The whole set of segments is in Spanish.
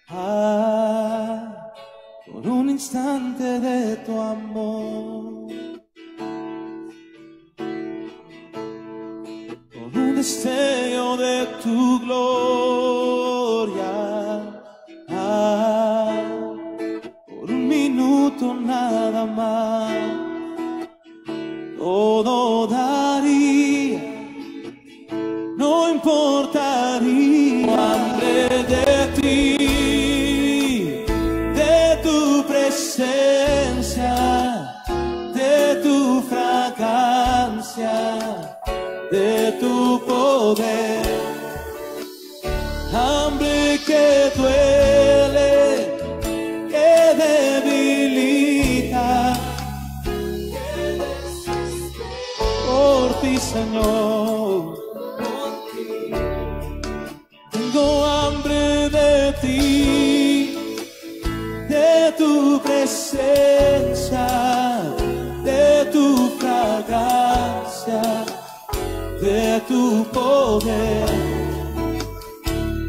por un instante de tu amor, por un destello de tu gloria, por un minuto nada más, todo daría, no importaría, hambre de ti, de tu presencia, de tu fragancia, de tu poder, hambre que duele, que debilita, por ti, Señor. Tengo hambre de ti, de tu presencia, de tu fragancia, de tu poder,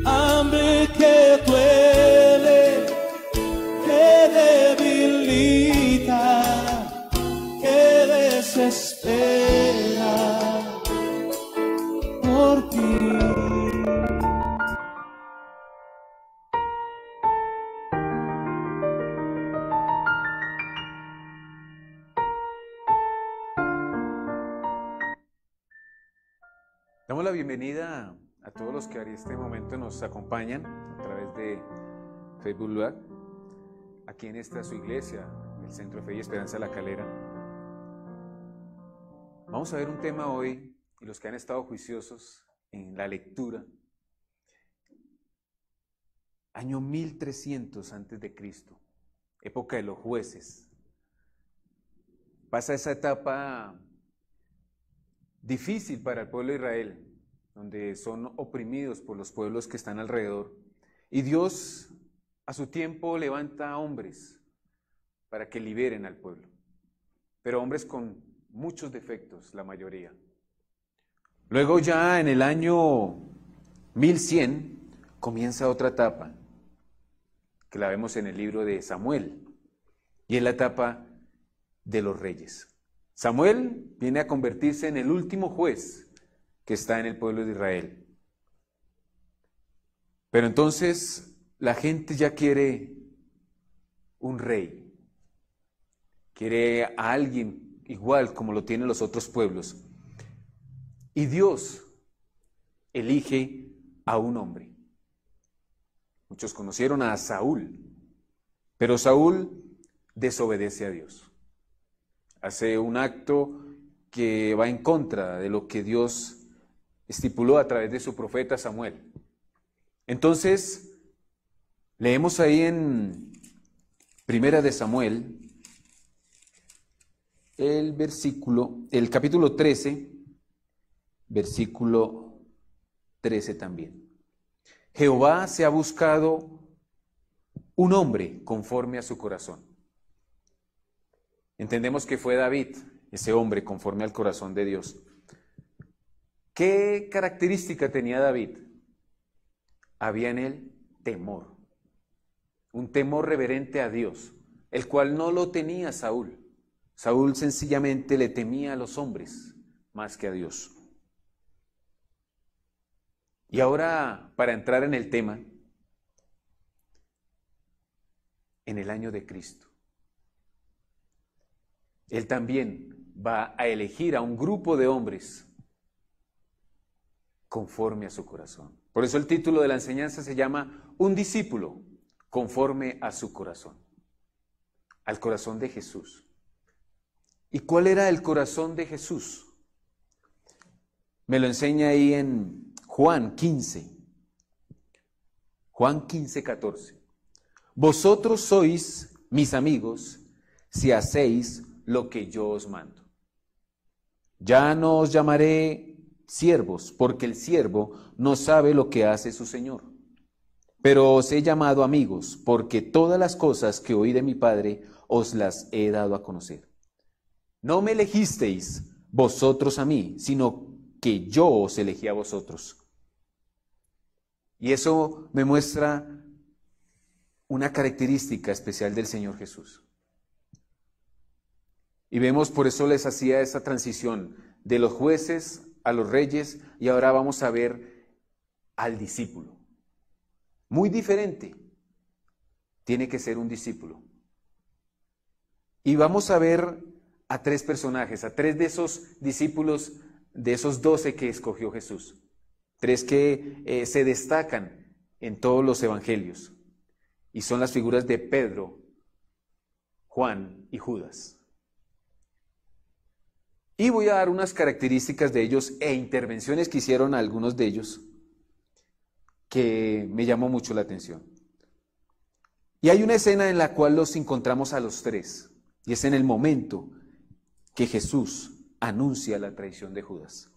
hambre que duele, que debilita, que desespera por ti. Damos la bienvenida a todos los que en este momento nos acompañan a través de Facebook Live, aquí en esta su iglesia, el Centro de Fe y Esperanza La Calera. Vamos a ver un tema hoy, y los que han estado juiciosos en la lectura, año 1300 antes de Cristo, época de los jueces. Pasa esa etapa difícil para el pueblo de Israel, donde son oprimidos por los pueblos que están alrededor. Y Dios a su tiempo levanta hombres para que liberen al pueblo, pero hombres con muchos defectos, la mayoría. Luego ya en el año 1100 comienza otra etapa, que la vemos en el libro de Samuel, y es la etapa de los reyes. Samuel viene a convertirse en el último juez que está en el pueblo de Israel. Pero entonces la gente ya quiere un rey, quiere a alguien igual como lo tienen los otros pueblos. Y Dios elige a un hombre. Muchos conocieron a Saúl, pero Saúl desobedece a Dios. Hace un acto que va en contra de lo que Dios estipuló a través de su profeta Samuel. Entonces, leemos ahí en Primera de Samuel, el capítulo 13, versículo 13 también. Jehová se ha buscado un hombre conforme a su corazón. Entendemos que fue David, ese hombre conforme al corazón de Dios. ¿Qué característica tenía David? Había en él temor, un temor reverente a Dios, el cual no lo tenía Saúl. Saúl sencillamente le temía a los hombres más que a Dios. Y ahora, para entrar en el tema, en el año de Cristo, Él también va a elegir a un grupo de hombres conforme a su corazón. Por eso el título de la enseñanza se llama Un discípulo conforme a su corazón, al corazón de Jesús. ¿Y cuál era el corazón de Jesús? Me lo enseña ahí en Juan 15. Juan 15, 14. Vosotros sois mis amigos si hacéis lo que yo os mando. Ya no os llamaré siervos, porque el siervo no sabe lo que hace su señor. Pero os he llamado amigos, porque todas las cosas que oí de mi Padre os las he dado a conocer. No me elegisteis vosotros a mí, sino que yo os elegí a vosotros. Y eso me muestra una característica especial del Señor Jesús. Y vemos, por eso les hacía esa transición de los jueces a los reyes, y ahora vamos a ver al discípulo. Muy diferente tiene que ser un discípulo. Y vamos a ver a tres personajes, a tres de esos discípulos, de esos 12 que escogió Jesús. Tres que se destacan en todos los evangelios. Y son las figuras de Pedro, Juan y Judas. Y voy a dar unas características de ellos e intervenciones que hicieron algunos de ellos que me llamó mucho la atención. Y hay una escena en la cual los encontramos a los tres, y es en el momento que Jesús anuncia la traición de Judas.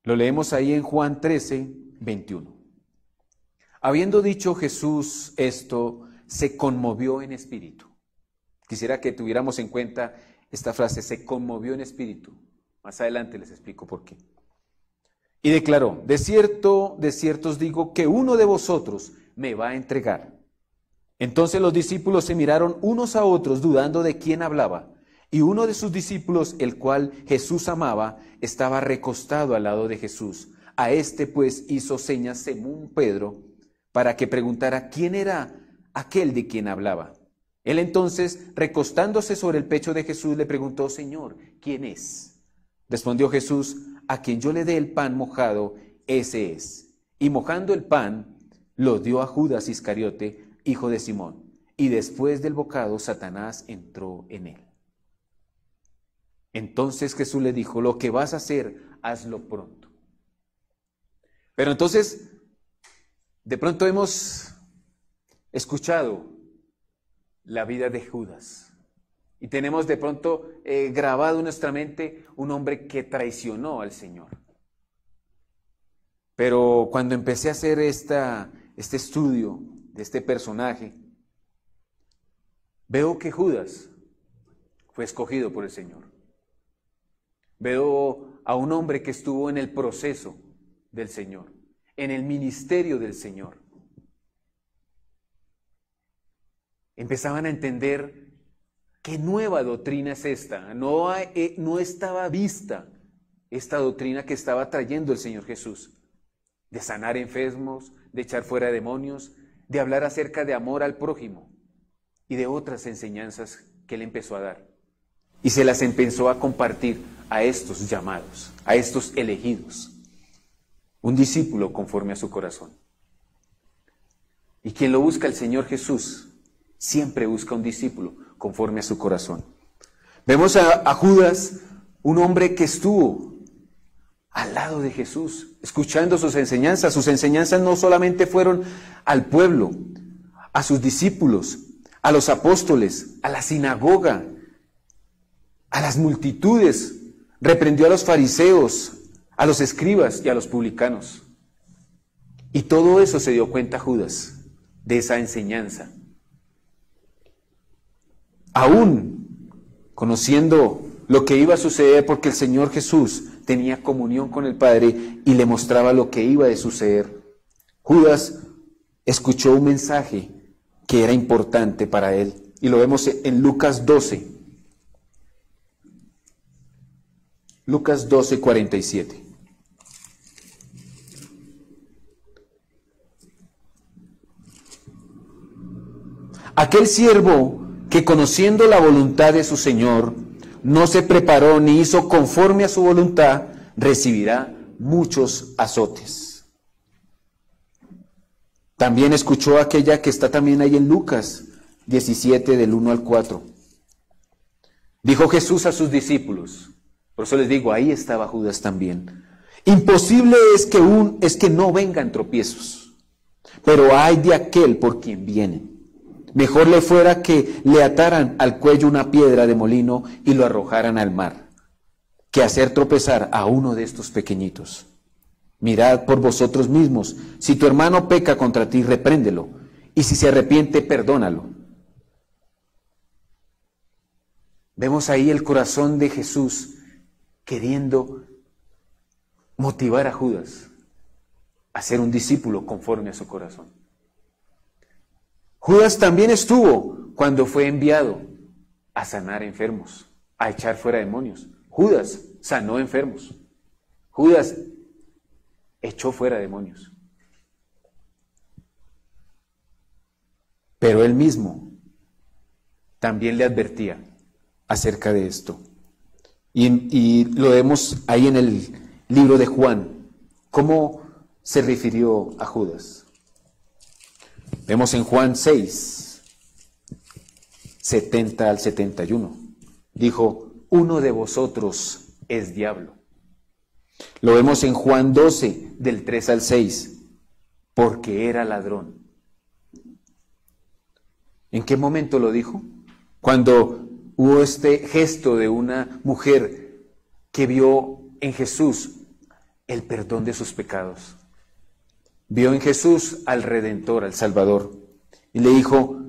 Lo leemos ahí en Juan 13, 21. Habiendo dicho Jesús esto, se conmovió en espíritu. Quisiera que tuviéramos en cuenta esta frase, se conmovió en espíritu. Más adelante les explico por qué. Y declaró, de cierto os digo que uno de vosotros me va a entregar. Entonces los discípulos se miraron unos a otros dudando de quién hablaba. Y uno de sus discípulos, el cual Jesús amaba, estaba recostado al lado de Jesús. A este pues hizo señas Simón Pedro para que preguntara quién era aquel de quien hablaba. Él entonces, recostándose sobre el pecho de Jesús, le preguntó, Señor, ¿quién es? Respondió Jesús, a quien yo le dé el pan mojado, ese es. Y mojando el pan, lo dio a Judas Iscariote, hijo de Simón. Y después del bocado, Satanás entró en él. Entonces Jesús le dijo, lo que vas a hacer, hazlo pronto. Pero entonces, de pronto hemos escuchado la vida de Judas. Y tenemos de pronto grabado en nuestra mente un hombre que traicionó al Señor. Pero cuando empecé a hacer este estudio de este personaje, veo que Judas fue escogido por el Señor. Veo a un hombre que estuvo en el proceso del Señor, en el ministerio del Señor. Empezaban a entender qué nueva doctrina es esta. No estaba vista esta doctrina que estaba trayendo el Señor Jesús, de sanar enfermos, de echar fuera demonios, de hablar acerca de amor al prójimo y de otras enseñanzas que Él empezó a dar. Y se las empezó a compartir a estos llamados, a estos elegidos. Un discípulo conforme a su corazón. Y quien lo busca, el Señor Jesús, siempre busca un discípulo conforme a su corazón. Vemos a Judas, un hombre que estuvo al lado de Jesús, escuchando sus enseñanzas. Sus enseñanzas no solamente fueron al pueblo, a sus discípulos, a los apóstoles, a la sinagoga, a las multitudes. Reprendió a los fariseos, a los escribas y a los publicanos. Y todo eso se dio cuenta Judas, de esa enseñanza. Aún conociendo lo que iba a suceder, porque el Señor Jesús tenía comunión con el Padre y le mostraba lo que iba a suceder, Judas escuchó un mensaje que era importante para él. Y lo vemos en Lucas 12. Lucas 12, 47. Aquel siervo que conociendo la voluntad de su Señor, no se preparó ni hizo conforme a su voluntad, recibirá muchos azotes. También escuchó aquella que está también ahí en Lucas 17, del 1 al 4. Dijo Jesús a sus discípulos, por eso les digo, ahí estaba Judas también. Imposible es que no vengan tropiezos, pero hay de aquel por quien vienen. Mejor le fuera que le ataran al cuello una piedra de molino y lo arrojaran al mar, que hacer tropezar a uno de estos pequeñitos. Mirad por vosotros mismos, si tu hermano peca contra ti, repréndelo, y si se arrepiente, perdónalo. Vemos ahí el corazón de Jesús queriendo motivar a Judas a ser un discípulo conforme a su corazón. Judas también estuvo cuando fue enviado a sanar enfermos, a echar fuera demonios. Judas sanó enfermos. Judas echó fuera demonios. Pero él mismo también le advertía acerca de esto. Y lo vemos ahí en el libro de Juan, cómo se refirió a Judas. Vemos en Juan 6, 70 al 71. Dijo, uno de vosotros es diablo. Lo vemos en Juan 12, del 3 al 6, porque era ladrón. ¿En qué momento lo dijo? Cuando hubo este gesto de una mujer que vio en Jesús el perdón de sus pecados. Vio en Jesús al Redentor, al Salvador, y le dijo,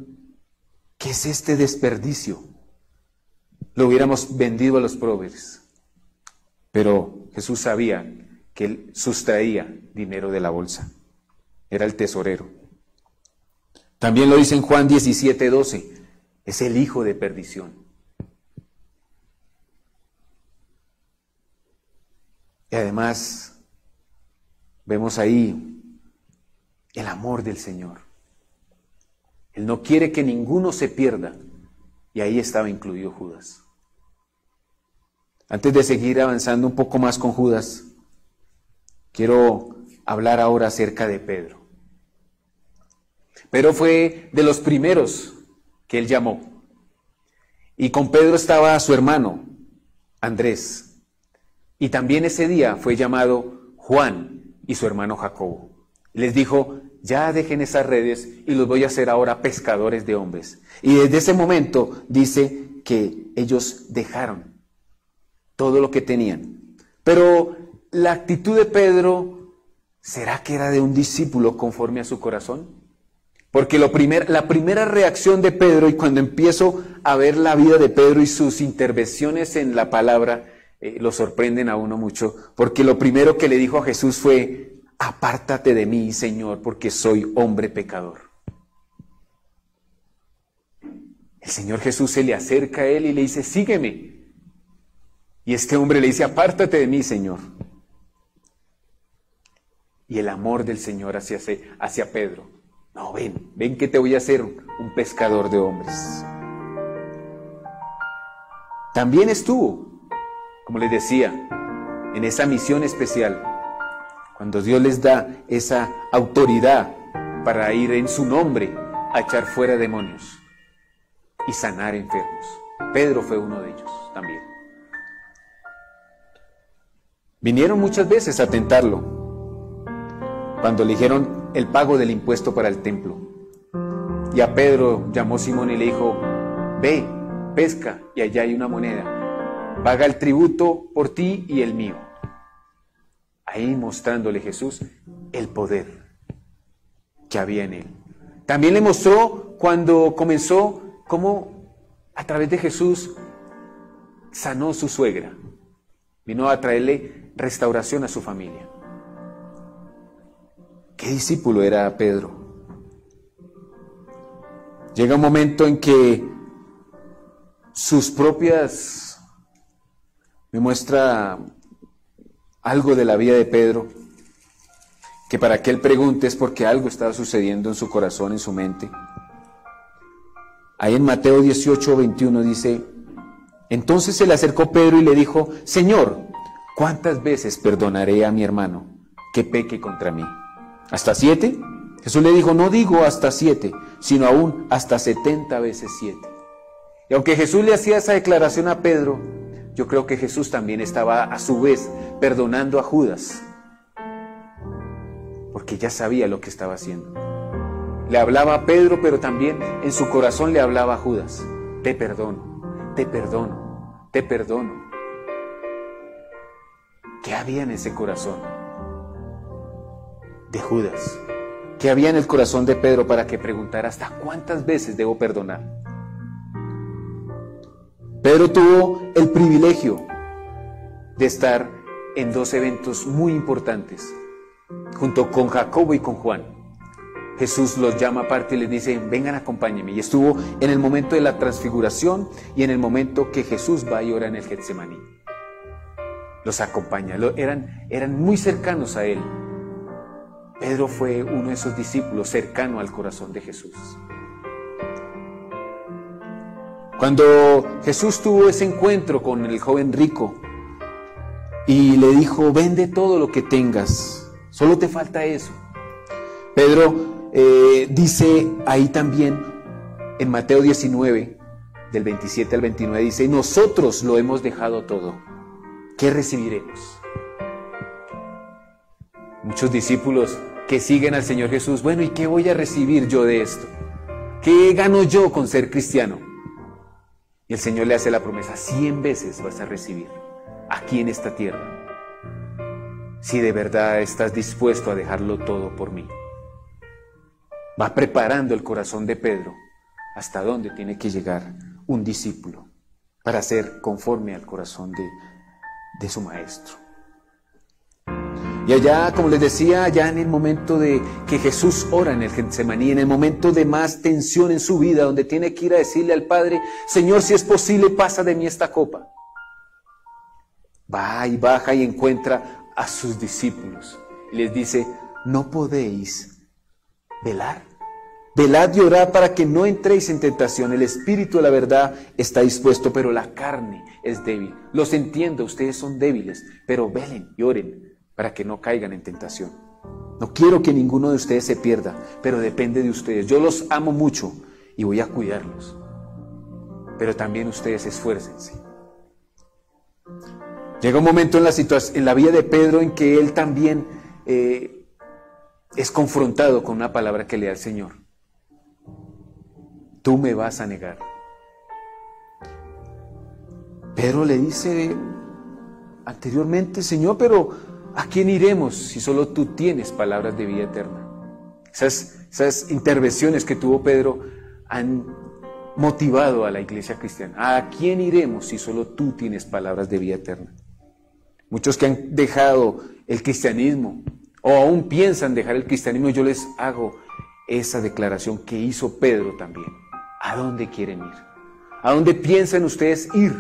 ¿qué es este desperdicio? Lo hubiéramos vendido a los pobres. Pero Jesús sabía que él sustraía dinero de la bolsa. Era el tesorero. También lo dice en Juan 17, 12. Es el hijo de perdición. Y además, vemos ahí el amor del Señor. Él no quiere que ninguno se pierda. Y ahí estaba incluido Judas. Antes de seguir avanzando un poco más con Judas, quiero hablar ahora acerca de Pedro. Pedro fue de los primeros que él llamó. Y con Pedro estaba su hermano, Andrés. Y también ese día fue llamado Juan y su hermano Jacobo. Les dijo, ya dejen esas redes y los voy a hacer ahora pescadores de hombres. Y desde ese momento dice que ellos dejaron todo lo que tenían. Pero la actitud de Pedro, ¿será que era de un discípulo conforme a su corazón? Porque la primera reacción de Pedro, y cuando empiezo a ver la vida de Pedro y sus intervenciones en la palabra, lo sorprenden a uno mucho, porque lo primero que le dijo a Jesús fue, apártate de mí, Señor, porque soy hombre pecador. El Señor Jesús se le acerca a él y le dice, sígueme. Y este hombre le dice, apártate de mí, Señor. Y el amor del Señor hacia Pedro. No, ven que te voy a hacer un pescador de hombres. También estuvo, como les decía, en esa misión especial, cuando Dios les da esa autoridad para ir en su nombre a echar fuera demonios y sanar enfermos. Pedro fue uno de ellos también. Vinieron muchas veces a tentarlo, cuando le dijeron el pago del impuesto para el templo. Y a Pedro llamó Simón y le dijo, ve, pesca, y allá hay una moneda. Paga el tributo por ti y el mío. Ahí mostrándole Jesús el poder que había en él. También le mostró cuando comenzó cómo a través de Jesús sanó su suegra. Vino a traerle restauración a su familia. ¿Qué discípulo era Pedro? Llega un momento en que me muestra algo de la vida de Pedro, que para que él pregunte es porque algo estaba sucediendo en su corazón, en su mente. Ahí en Mateo 18, 21 dice, entonces se le acercó Pedro y le dijo, Señor, ¿cuántas veces perdonaré a mi hermano que peque contra mí? ¿Hasta 7? Jesús le dijo, no digo hasta 7, sino aún hasta 70 veces 7. Y aunque Jesús le hacía esa declaración a Pedro, yo creo que Jesús también estaba a su vez perdonando a Judas, porque ya sabía lo que estaba haciendo. Le hablaba a Pedro, pero también en su corazón le hablaba a Judas. Te perdono, te perdono, te perdono. ¿Qué había en ese corazón de Judas? ¿Qué había en el corazón de Pedro para que preguntara hasta cuántas veces debo perdonar? Pedro tuvo el privilegio de estar en dos eventos muy importantes, junto con Jacobo y con Juan. Jesús los llama aparte y les dice, vengan, acompáñenme. Y estuvo en el momento de la transfiguración y en el momento que Jesús va y ora en el Getsemaní. Los acompaña, eran muy cercanos a él. Pedro fue uno de esos discípulos cercano al corazón de Jesús. Cuando Jesús tuvo ese encuentro con el joven rico y le dijo, vende todo lo que tengas, solo te falta eso. Pedro dice ahí también, en Mateo 19, del 27 al 29, dice, nosotros lo hemos dejado todo, ¿qué recibiremos? Muchos discípulos que siguen al Señor Jesús, bueno, ¿y qué voy a recibir yo de esto? ¿Qué gano yo con ser cristiano? Y el Señor le hace la promesa, 100 veces vas a recibir aquí en esta tierra, si de verdad estás dispuesto a dejarlo todo por mí. Va preparando el corazón de Pedro hasta dónde tiene que llegar un discípulo para ser conforme al corazón de su maestro. Y allá, como les decía, allá en el momento de que Jesús ora en el Getsemaní, en el momento de más tensión en su vida, donde tiene que ir a decirle al Padre, Señor, si es posible, pasa de mí esta copa. Va y baja y encuentra a sus discípulos y les dice, ¿no podéis velar? Velad y orad para que no entréis en tentación. El espíritu de la verdad está dispuesto, pero la carne es débil. Los entiendo, ustedes son débiles, pero velen y oren para que no caigan en tentación. No quiero que ninguno de ustedes se pierda, pero depende de ustedes. Yo los amo mucho y voy a cuidarlos, pero también ustedes esfuércense. Llega un momento en la vida de Pedro en que él también es confrontado con una palabra que le da el Señor. Tú me vas a negar. Pedro le dice anteriormente, Señor, pero ¿a quién iremos si solo tú tienes palabras de vida eterna? Esas intervenciones que tuvo Pedro han motivado a la iglesia cristiana. ¿A quién iremos si solo tú tienes palabras de vida eterna? Muchos que han dejado el cristianismo o aún piensan dejar el cristianismo, yo les hago esa declaración que hizo Pedro también. ¿A dónde quieren ir? ¿A dónde piensan ustedes ir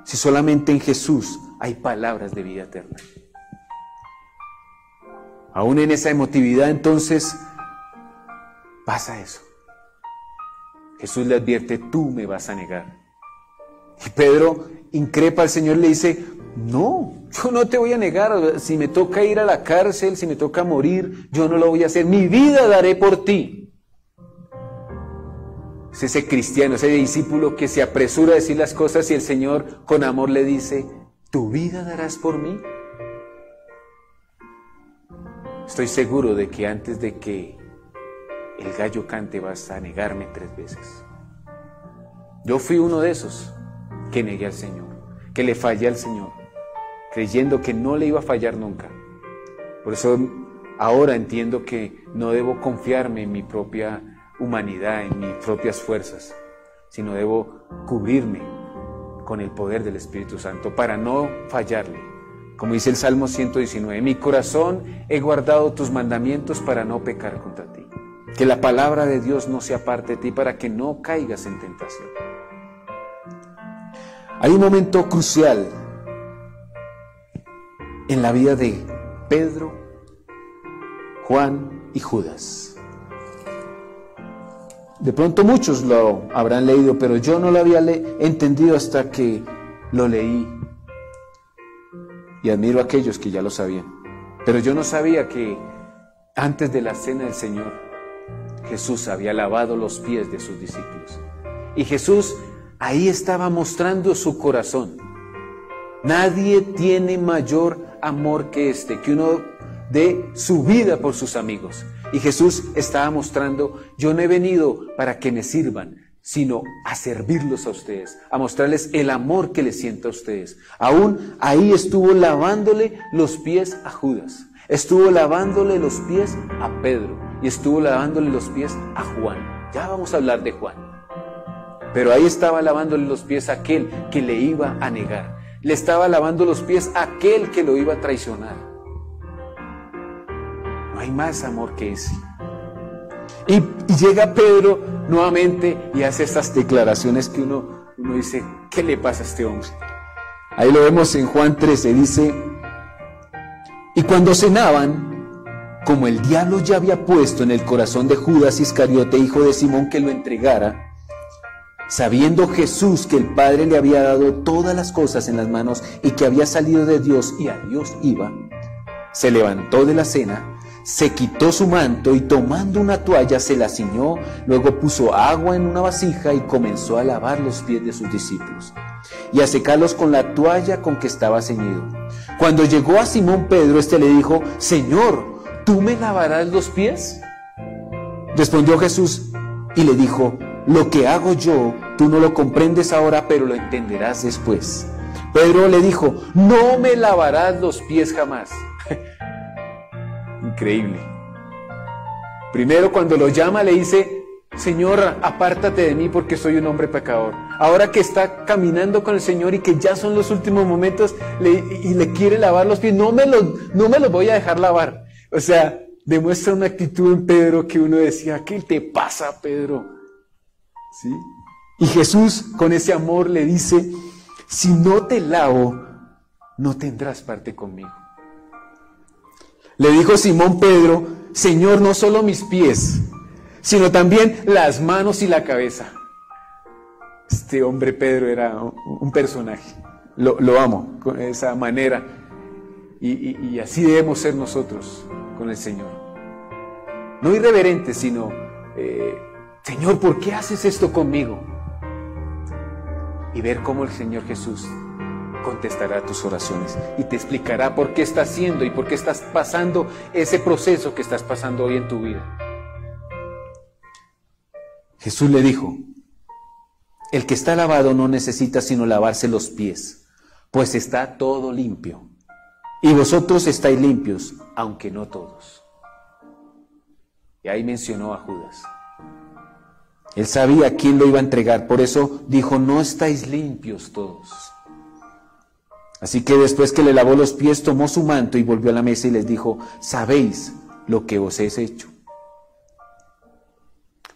si solamente en Jesús hay palabras de vida eterna? Aún en esa emotividad, entonces, pasa eso. Jesús le advierte, tú me vas a negar. Y Pedro increpa al Señor y le dice, no, yo no te voy a negar. Si me toca ir a la cárcel, si me toca morir, yo no lo voy a hacer. Mi vida daré por ti. Es ese cristiano, ese discípulo que se apresura a decir las cosas y el Señor con amor le dice, ¿tu vida darás por mí? Estoy seguro de que antes de que el gallo cante vas a negarme 3 veces. Yo fui uno de esos que negué al Señor, que le fallé al Señor, creyendo que no le iba a fallar nunca. Por eso ahora entiendo que no debo confiarme en mi propia humanidad, en mis propias fuerzas, sino debo cubrirme con el poder del Espíritu Santo para no fallarle. Como dice el Salmo 119, mi corazón he guardado tus mandamientos para no pecar contra ti. Que la palabra de Dios no se aparte de ti para que no caigas en tentación. Hay un momento crucial en la vida de Pedro, Juan y Judas. De pronto muchos lo habrán leído, pero yo no lo había entendido hasta que lo leí. Y admiro a aquellos que ya lo sabían. Pero yo no sabía que antes de la cena del Señor, Jesús había lavado los pies de sus discípulos. Y Jesús ahí estaba mostrando su corazón. Nadie tiene mayor amor que este, que uno dé su vida por sus amigos. Y Jesús estaba mostrando, yo no he venido para que me sirvan, sino a servirlos a ustedes, a mostrarles el amor que les siento a ustedes. Aún ahí estuvo lavándole los pies a Judas, estuvo lavándole los pies a Pedro y estuvo lavándole los pies a Juan. Ya vamos a hablar de Juan. Pero ahí estaba lavándole los pies a aquel que le iba a negar. Le estaba lavando los pies a aquel que lo iba a traicionar. No hay más amor que ese. Y llega Pedro nuevamente y hace estas declaraciones que uno dice, ¿qué le pasa a este hombre? Ahí lo vemos en Juan 13, dice, y cuando cenaban, como el diablo ya había puesto en el corazón de Judas Iscariote, hijo de Simón, que lo entregara, sabiendo Jesús que el Padre le había dado todas las cosas en las manos y que había salido de Dios y a Dios iba, se levantó de la cena, se quitó su manto y tomando una toalla se la ciñó, luego puso agua en una vasija y comenzó a lavar los pies de sus discípulos y a secarlos con la toalla con que estaba ceñido. Cuando llegó a Simón Pedro, este le dijo, Señor, ¿tú me lavarás los pies? Respondió Jesús y le dijo, lo que hago yo, tú no lo comprendes ahora, pero lo entenderás después. Pedro le dijo, no me lavarás los pies jamás. Increíble. Primero, cuando lo llama, le dice, Señor, apártate de mí porque soy un hombre pecador. Ahora que está caminando con el Señor y que ya son los últimos momentos y le quiere lavar los pies, no me los voy a dejar lavar. O sea, demuestra una actitud en Pedro que uno decía, ¿qué te pasa, Pedro? ¿Sí? Y Jesús con ese amor le dice, si no te lavo, no tendrás parte conmigo. Le dijo Simón Pedro, Señor, no solo mis pies, sino también las manos y la cabeza. Este hombre Pedro era un personaje, lo amo con esa manera y así debemos ser nosotros con el Señor. No irreverentes, sino, Señor, ¿por qué haces esto conmigo? Y ver cómo el Señor Jesús contestará tus oraciones y te explicará por qué estás haciendo y por qué estás pasando ese proceso que estás pasando hoy en tu vida. Jesús le dijo, el que está lavado no necesita sino lavarse los pies, pues está todo limpio. Y vosotros estáis limpios, aunque no todos. Y ahí mencionó a Judas. Él sabía quién lo iba a entregar, por eso dijo, no estáis limpios todos. Así que después que le lavó los pies, tomó su manto y volvió a la mesa y les dijo, ¿sabéis lo que os he hecho?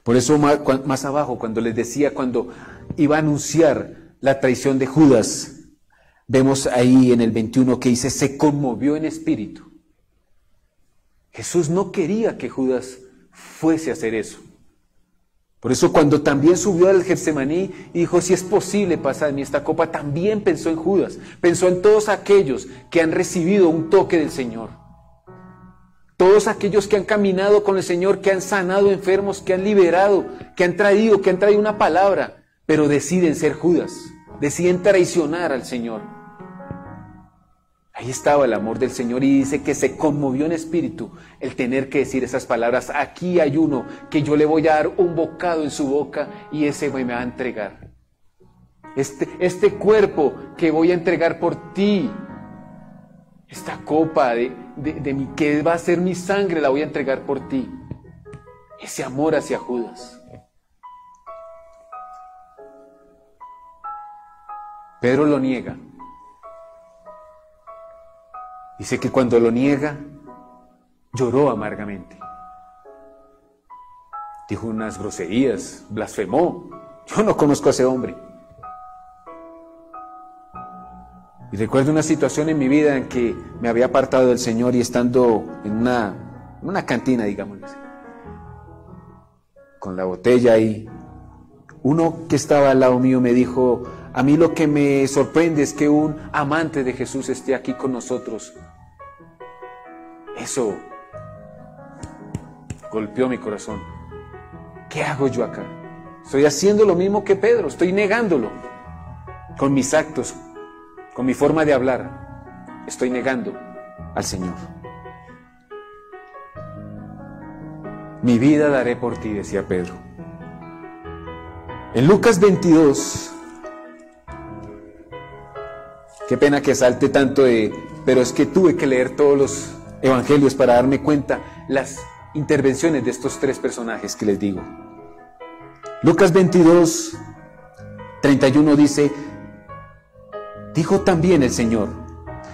Por eso más abajo, cuando les decía, cuando iba a anunciar la traición de Judas, vemos ahí en el 21 que dice, se conmovió en espíritu. Jesús no quería que Judas fuese a hacer eso. Por eso cuando también subió al Getsemaní y dijo, si es posible pasar de mí esta copa, también pensó en Judas, pensó en todos aquellos que han recibido un toque del Señor. Todos aquellos que han caminado con el Señor, que han sanado enfermos, que han liberado, que han traído una palabra, pero deciden ser Judas, deciden traicionar al Señor. Ahí estaba el amor del Señor y dice que se conmovió en espíritu el tener que decir esas palabras. Aquí hay uno que yo le voy a dar un bocado en su boca y ese me va a entregar. Este cuerpo que voy a entregar por ti, esta copa de mi, que va a ser mi sangre, la voy a entregar por ti. Ese amor hacia Judas. Pedro lo niega. Dice que cuando lo niega, lloró amargamente. Dijo unas groserías, blasfemó. Yo no conozco a ese hombre. Y recuerdo una situación en mi vida en que me había apartado del Señor y estando en una cantina, digámoslo así, con la botella ahí, uno que estaba al lado mío me dijo, a mí lo que me sorprende es que un amante de Jesús esté aquí con nosotros. Eso golpeó mi corazón. ¿Qué hago yo acá? Estoy haciendo lo mismo que Pedro, estoy negándolo. Con mis actos, con mi forma de hablar, estoy negando al Señor. Mi vida daré por ti, decía Pedro. En Lucas 22, qué pena que salte tanto pero es que tuve que leer todos los evangelios para darme cuenta las intervenciones de estos tres personajes que les digo. Lucas 22, 31 dice, dijo también el Señor,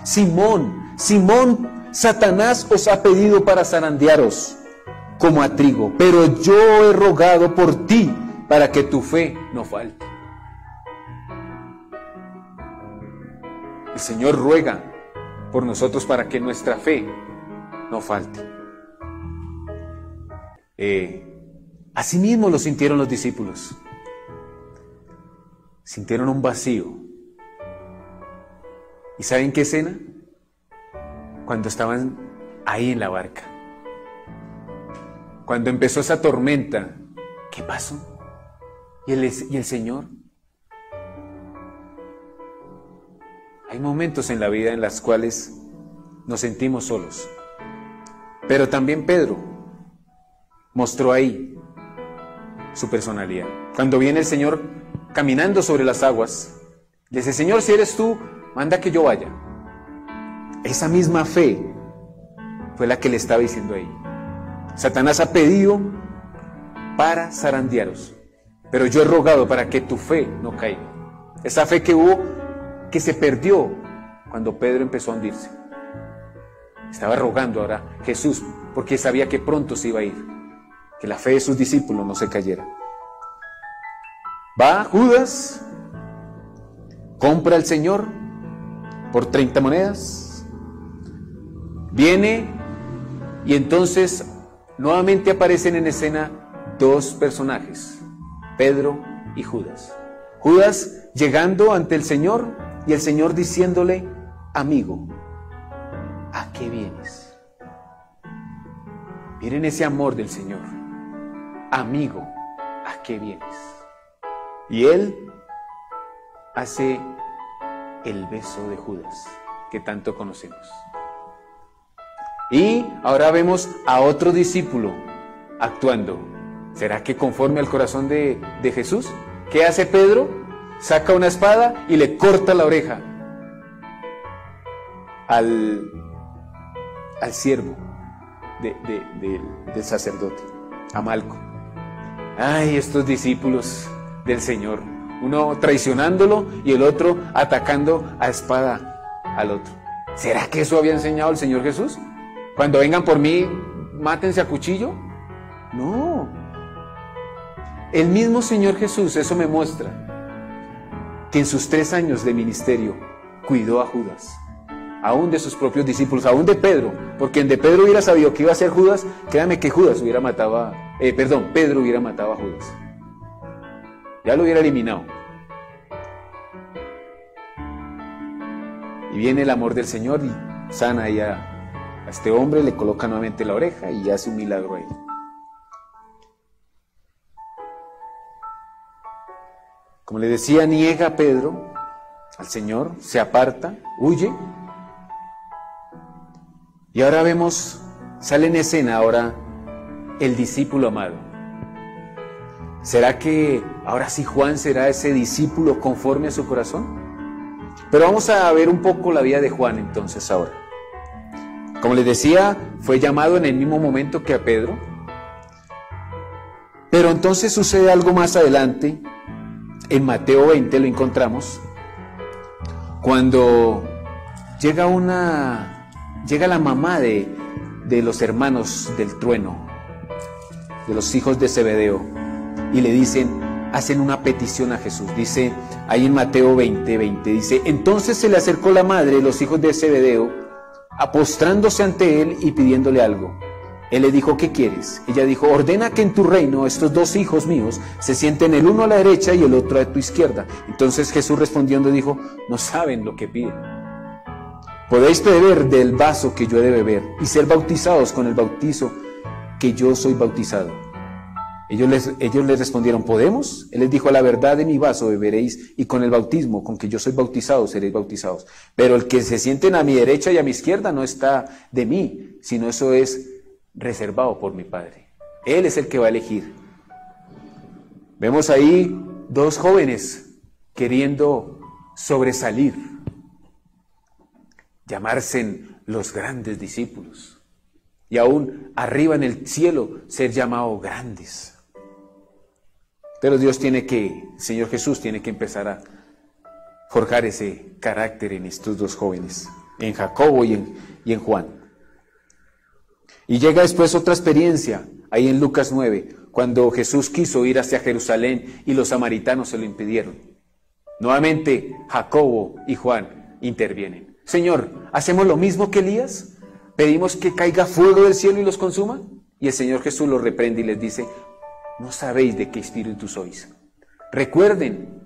Simón, Simón, Satanás os ha pedido para zarandearos, como a trigo, pero yo he rogado por ti para que tu fe no falte. El Señor ruega por nosotros para que nuestra fe no falte. Asimismo lo sintieron los discípulos. Sintieron un vacío. ¿Y saben qué escena? Cuando estaban ahí en la barca. Cuando empezó esa tormenta, ¿qué pasó? ¿Y el Señor? Hay momentos en la vida en los cuales nos sentimos solos. Pero también Pedro mostró ahí su personalidad. Cuando viene el Señor caminando sobre las aguas, le dice: Señor, si eres tú, manda que yo vaya. Esa misma fe fue la que le estaba diciendo ahí. Satanás ha pedido para zarandearos, pero yo he rogado para que tu fe no caiga. Esa fe que hubo, que se perdió cuando Pedro empezó a hundirse. Estaba rogando ahora Jesús, porque sabía que pronto se iba a ir, que la fe de sus discípulos no se cayera. Va Judas, compra al Señor por 30 monedas, viene y entonces nuevamente aparecen en escena dos personajes, Pedro y Judas. Judas llegando ante el Señor y el Señor diciéndole: amigo, ¿a qué vienes? Miren ese amor del Señor. Amigo, ¿a qué vienes? Y él hace el beso de Judas, que tanto conocemos. Y ahora vemos a otro discípulo actuando. ¿Será que conforme al corazón de Jesús? ¿Qué hace Pedro? Saca una espada y le corta la oreja al siervo del sacerdote, a Malco. Ay, estos discípulos del Señor, uno traicionándolo y el otro atacando a espada al otro. ¿Será que eso había enseñado el Señor Jesús? Cuando vengan por mí, mátense a cuchillo. No. El mismo Señor Jesús, eso me muestra que en sus 3 años de ministerio cuidó a Judas, aún de sus propios discípulos, aún de Pedro, porque en de Pedro hubiera sabido que iba a ser Judas, créame que Judas hubiera matado Pedro hubiera matado a Judas. Ya lo hubiera eliminado. Y viene el amor del Señor y sana ahí a este hombre, le coloca nuevamente la oreja y hace un milagro ahí. Como le decía, niega a Pedro al Señor, se aparta, huye. Y ahora vemos, sale en escena ahora el discípulo amado. ¿Será que ahora sí Juan será ese discípulo conforme a su corazón? Pero vamos a ver un poco la vida de Juan entonces ahora. Como les decía, fue llamado en el mismo momento que a Pedro. Pero entonces sucede algo más adelante. En Mateo 20 lo encontramos. Cuando llega la mamá de los hermanos del trueno, de los hijos de Zebedeo, y le hacen una petición a Jesús. Dice ahí en Mateo 20, dice: entonces se le acercó la madre de los hijos de Zebedeo, apostrándose ante él y pidiéndole algo. Él le dijo: ¿qué quieres? Ella dijo: ordena que en tu reino estos 2 hijos míos se sienten el uno a la derecha y el otro a tu izquierda. Entonces Jesús respondiendo dijo: no saben lo que piden. Podéis beber del vaso que yo he de beber y ser bautizados con el bautizo que yo soy bautizado. Ellos les respondieron: ¿podemos? Él les dijo: a la verdad de mi vaso beberéis y con el bautismo con que yo soy bautizado seréis bautizados. Pero el que se sienten a mi derecha y a mi izquierda no está de mí, sino eso es reservado por mi Padre. Él es el que va a elegir. Vemos ahí 2 jóvenes queriendo sobresalir, llamarse los grandes discípulos y aún arriba en el cielo ser llamados grandes. Pero el Señor Jesús tiene que empezar a forjar ese carácter en estos 2 jóvenes, en Jacobo y en Juan. Y llega después otra experiencia, ahí en Lucas 9, cuando Jesús quiso ir hacia Jerusalén y los samaritanos se lo impidieron. Nuevamente Jacobo y Juan intervienen. Señor, ¿hacemos lo mismo que Elías? ¿Pedimos que caiga fuego del cielo y los consuma? Y el Señor Jesús los reprende y les dice, no sabéis de qué espíritu sois. Recuerden,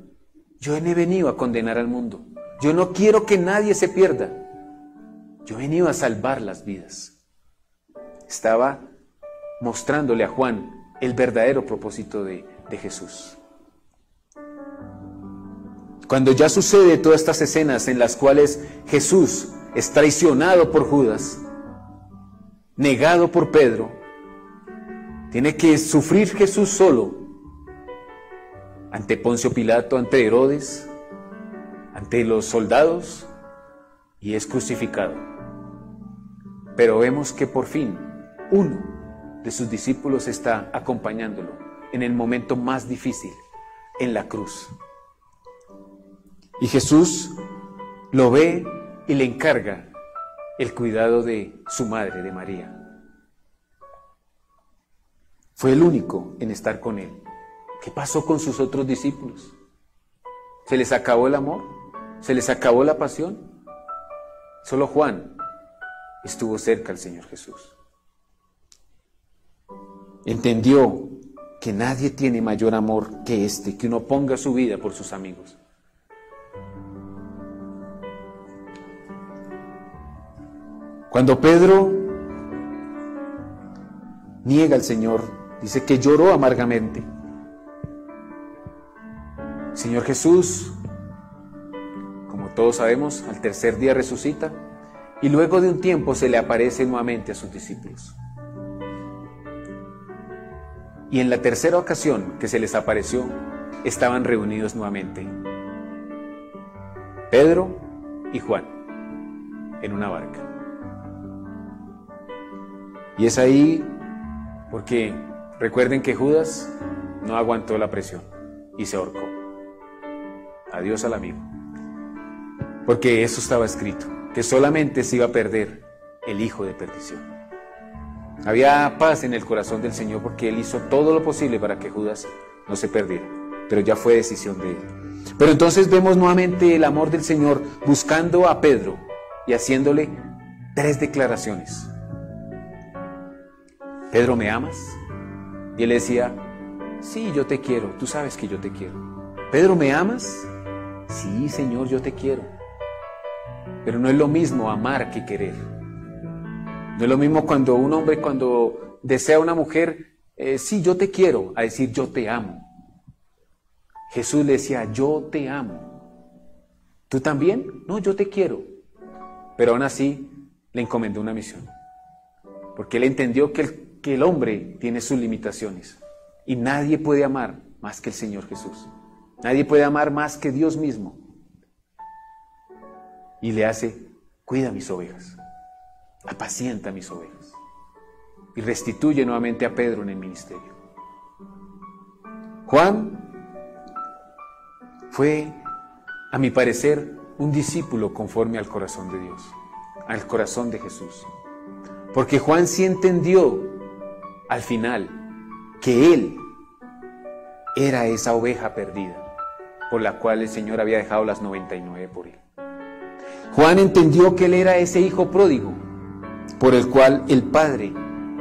yo he venido a condenar al mundo. Yo no quiero que nadie se pierda. Yo he venido a salvar las vidas. Estaba mostrándole a Juan el verdadero propósito de Jesús. Cuando ya sucede todas estas escenas en las cuales Jesús es traicionado por Judas, negado por Pedro, tiene que sufrir Jesús solo ante Poncio Pilato, ante Herodes, ante los soldados, y es crucificado. Pero vemos que por fin uno de sus discípulos está acompañándolo en el momento más difícil, en la cruz. Y Jesús lo ve y le encarga el cuidado de su madre, de María. Fue el único en estar con él. ¿Qué pasó con sus otros discípulos? ¿Se les acabó el amor? ¿Se les acabó la pasión? Solo Juan estuvo cerca al Señor Jesús. Entendió que nadie tiene mayor amor que este, que uno ponga su vida por sus amigos. Cuando Pedro niega al Señor, dice que lloró amargamente. Señor Jesús, como todos sabemos, al tercer día resucita y luego de un tiempo se le aparece nuevamente a sus discípulos. Y en la tercera ocasión que se les apareció, estaban reunidos nuevamente Pedro y Juan en una barca. Y es ahí porque recuerden que Judas no aguantó la presión y se ahorcó. Adiós al amigo. Porque eso estaba escrito, que solamente se iba a perder el hijo de perdición. Había paz en el corazón del Señor porque Él hizo todo lo posible para que Judas no se perdiera, pero ya fue decisión de Él. Pero entonces vemos nuevamente el amor del Señor buscando a Pedro y haciéndole 3 declaraciones. Pedro, ¿me amas? Y él decía, sí, yo te quiero, tú sabes que yo te quiero. Pedro, ¿me amas? Sí, Señor, yo te quiero. Pero no es lo mismo amar que querer. No es lo mismo cuando un hombre, cuando desea a una mujer, sí, yo te quiero, a decir yo te amo. Jesús le decía, yo te amo. ¿Tú también? No, yo te quiero. Pero aún así le encomendó una misión. Porque él entendió que el hombre tiene sus limitaciones. Y nadie puede amar más que el Señor Jesús. Nadie puede amar más que Dios mismo. Y le hace, cuida mis ovejas. Apacienta mis ovejas. Y restituye nuevamente a Pedro en el ministerio. Juan fue, a mi parecer, un discípulo conforme al corazón de Dios, al corazón de Jesús. Porque Juan sí entendió al final que él era esa oveja perdida por la cual el Señor había dejado las 99 por él. Juan entendió que él era ese hijo pródigo por el cual el Padre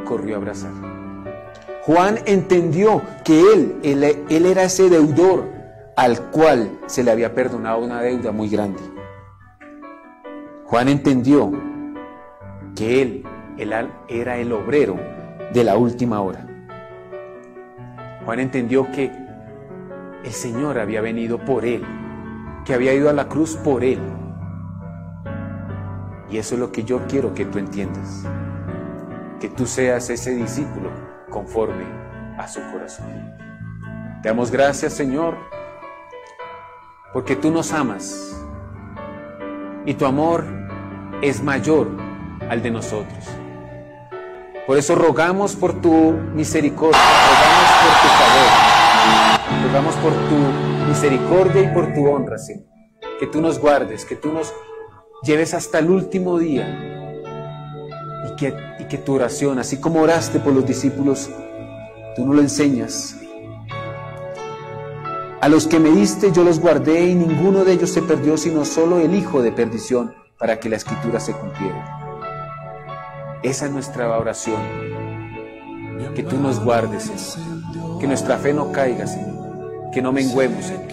corrió a abrazar. Juan entendió que él era ese deudor al cual se le había perdonado una deuda muy grande. Juan entendió que él era el obrero de la última hora. Juan entendió que el Señor había venido por él, que había ido a la cruz por él. Y eso es lo que yo quiero que tú entiendas, que tú seas ese discípulo conforme a su corazón. Te damos gracias, Señor, porque tú nos amas y tu amor es mayor al de nosotros. Por eso rogamos por tu misericordia, rogamos por tu favor, rogamos por tu misericordia y por tu honra, Señor. Que tú nos guardes, que tú nos lleves hasta el último día y que tu oración, así como oraste por los discípulos, tú nos lo enseñas. A los que me diste yo los guardé y ninguno de ellos se perdió, sino solo el hijo de perdición, para que la escritura se cumpliera. Esa es nuestra oración, que tú nos guardes, Señor, que nuestra fe no caiga, Señor, que no menguemos, Señor,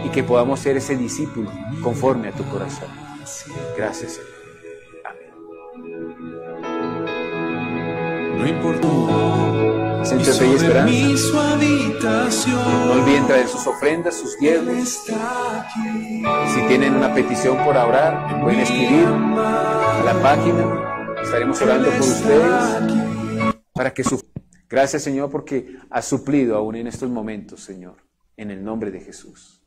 y que podamos ser ese discípulo conforme a tu corazón. Gracias, Señor. No importó. Centro de Fe y Esperanza. Mi su habitación. No olviden traer sus ofrendas, sus diezmos. Si tienen una petición por orar, pueden escribir a la página. Estaremos orando por ustedes para que su... Gracias, Señor, porque has suplido aún en estos momentos, Señor, en el nombre de Jesús.